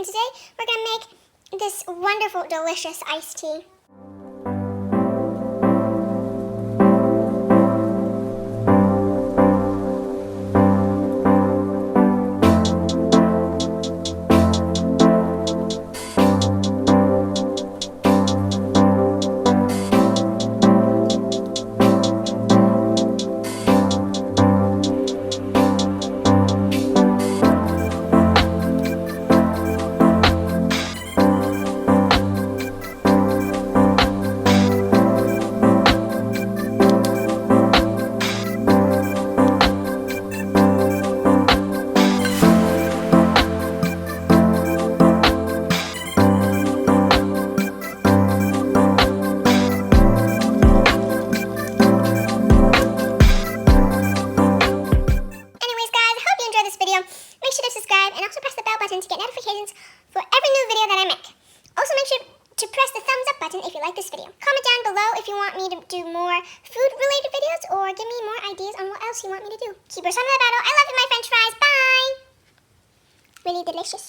and today we're going to make this wonderful, delicious iced tea. Make sure to subscribe and also press the bell button to get notifications for every new video that I make. Also make sure to press the thumbs up button if you like this video. Comment down below if you want me to do more food related videos or give me more ideas on what else you want me to do. Keep your son in the battle. I love you, my french fries. Bye! Really delicious.